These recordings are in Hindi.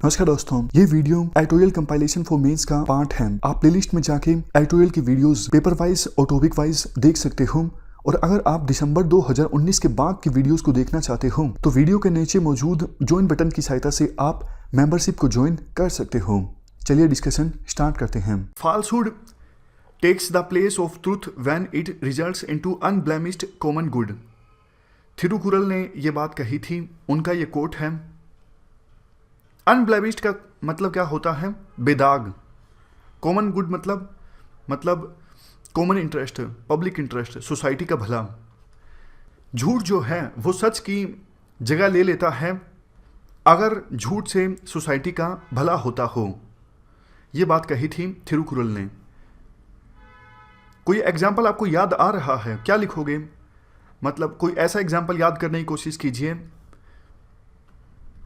नमस्कार दोस्तों, ये video editorial compilation for mains का पार्ट है। आप प्लेलिस्ट में जाके एडिटोरियल की वीडियोस पेपर वाइज और टॉपिक वाइज देख सकते हो। और अगर आप दिसंबर 2019 के बाद की वीडियोस को देखना चाहते हो तो वीडियो के नीचे मौजूद ज्वाइन बटन की सहायता से आप मेंबरशिप को ज्वाइन कर सकते हो। चलिए डिस्कशन स्टार्ट करते हैं। Falsehood takes the place of truth when it results into unblemished common good. Thirukkural ने ये बात कही थी, उनका ये कोट है। अनब्लेमिश्ड का मतलब क्या होता है? बेदाग। कॉमन गुड मतलब common interest, public interest, society का भला। झूठ जो है वो सच की जगह ले लेता है अगर झूठ से सोसाइटी का भला होता हो। ये बात कही थी थिरुकुरल ने। कोई एग्जाम्पल आपको याद आ रहा है? क्या लिखोगे? मतलब कोई ऐसा एग्जाम्पल याद करने की कोशिश कीजिए।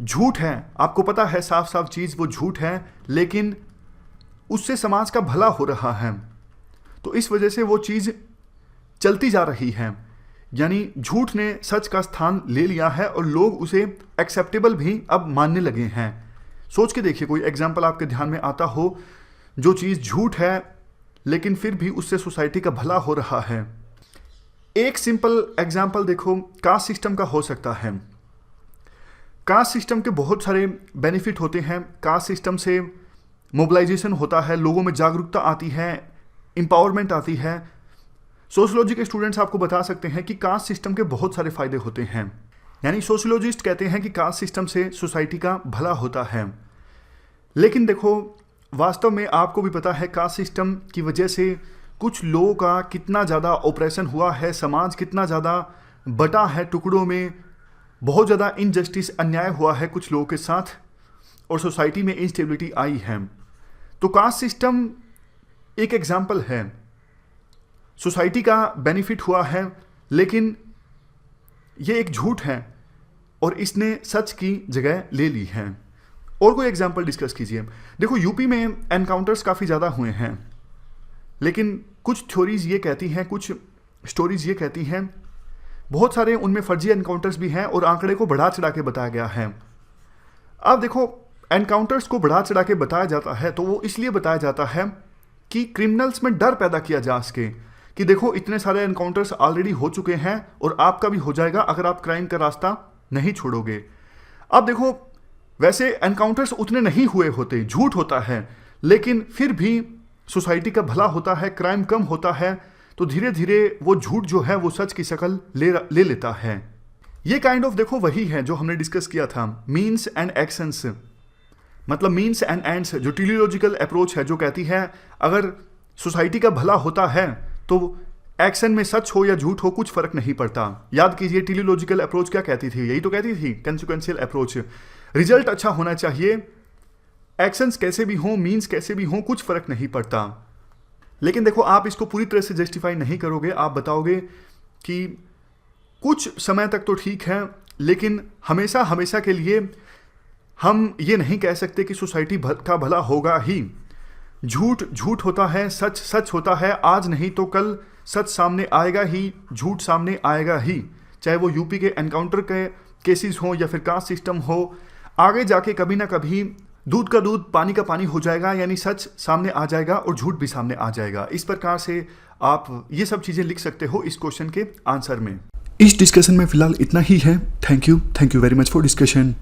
झूठ है, आपको पता है साफ साफ चीज वो झूठ है, लेकिन उससे समाज का भला हो रहा है, तो इस वजह से वो चीज चलती जा रही है। यानी झूठ ने सच का स्थान ले लिया है और लोग उसे एक्सेप्टेबल भी अब मानने लगे हैं। सोच के देखिए, कोई एग्जाम्पल आपके ध्यान में आता हो जो चीज झूठ है लेकिन फिर भी उससे सोसाइटी का भला हो रहा है। एक सिंपल एग्जाम्पल देखो, कास्ट सिस्टम का हो सकता है। कास्ट सिस्टम के बहुत सारे बेनिफिट होते हैं। कास्ट सिस्टम से मोबिलाइजेशन होता है, लोगों में जागरूकता आती है, एम्पावरमेंट आती है। सोशियोलॉजी के स्टूडेंट्स आपको बता सकते हैं कि कास्ट सिस्टम के बहुत सारे फायदे होते हैं। यानी सोशियोलॉजिस्ट कहते हैं कि कास्ट सिस्टम से सोसाइटी का भला होता है। लेकिन देखो, वास्तव में आपको भी पता है कास्ट सिस्टम की वजह से कुछ लोगों का कितना ज़्यादा ऑपरेशन हुआ है, समाज कितना ज़्यादा बटा है टुकड़ों में, बहुत ज़्यादा इनजस्टिस, अन्याय हुआ है कुछ लोगों के साथ, और सोसाइटी में इंस्टेबिलिटी आई है। तो कास्ट सिस्टम एक एग्जाम्पल है। सोसाइटी का बेनिफिट हुआ है, लेकिन ये एक झूठ है और इसने सच की जगह ले ली है। और कोई एग्जाम्पल डिस्कस कीजिए। देखो, यूपी में एनकाउंटर्स काफ़ी ज़्यादा हुए हैं, लेकिन कुछ थ्योरीज ये कहती हैं, कुछ स्टोरीज ये कहती हैं, बहुत सारे उनमें फर्जी एनकाउंटर्स भी हैं और आंकड़े को बढ़ा चढ़ा के बताया गया है। अब देखो, एनकाउंटर्स को बढ़ा चढ़ा के बताया जाता है तो वो इसलिए बताया जाता है कि क्रिमिनल्स में डर पैदा किया जा सके कि देखो इतने सारे एनकाउंटर्स ऑलरेडी हो चुके हैं और आपका भी हो जाएगा अगर आप क्राइम का रास्ता नहीं छोड़ोगे। अब देखो, वैसे एनकाउंटर्स उतने नहीं हुए होते, झूठ होता है, लेकिन फिर भी सोसाइटी का भला होता है, क्राइम कम होता है, तो धीरे धीरे वो झूठ जो है वो सच की शक्ल ले लेता है। ये काइंड ऑफ देखो वही है जो हमने डिस्कस किया था, मीन्स एंड एक्शंस, मतलब मीन्स एंड एंड्स, जो टेलीलॉजिकल अप्रोच है, जो कहती है अगर सोसाइटी का भला होता है तो एक्शन में सच हो या झूठ हो कुछ फर्क नहीं पड़ता। याद कीजिए टेलीलॉजिकल अप्रोच क्या कहती थी? यही तो कहती थी, कंसिक्वेंशियल अप्रोच। रिजल्ट अच्छा होना चाहिए, एक्शंस कैसे भी हों, मीन्स कैसे भी हों, कुछ फर्क नहीं पड़ता। लेकिन देखो, आप इसको पूरी तरह से जस्टिफाई नहीं करोगे। आप बताओगे कि कुछ समय तक तो ठीक है, लेकिन हमेशा हमेशा के लिए हम ये नहीं कह सकते कि सोसाइटी का भला होगा ही। झूठ झूठ होता है, सच सच होता है। आज नहीं तो कल सच सामने आएगा ही, झूठ सामने आएगा ही। चाहे वो यूपी के एनकाउंटर के केसेस हो या फिर कास्ट सिस्टम हो, आगे जाके कभी ना कभी दूध का दूध पानी का पानी हो जाएगा, यानी सच सामने आ जाएगा और झूठ भी सामने आ जाएगा। इस प्रकार से आप ये सब चीज़ें लिख सकते हो इस क्वेश्चन के आंसर में। इस डिस्कशन में फिलहाल इतना ही है। Thank you very much for discussion.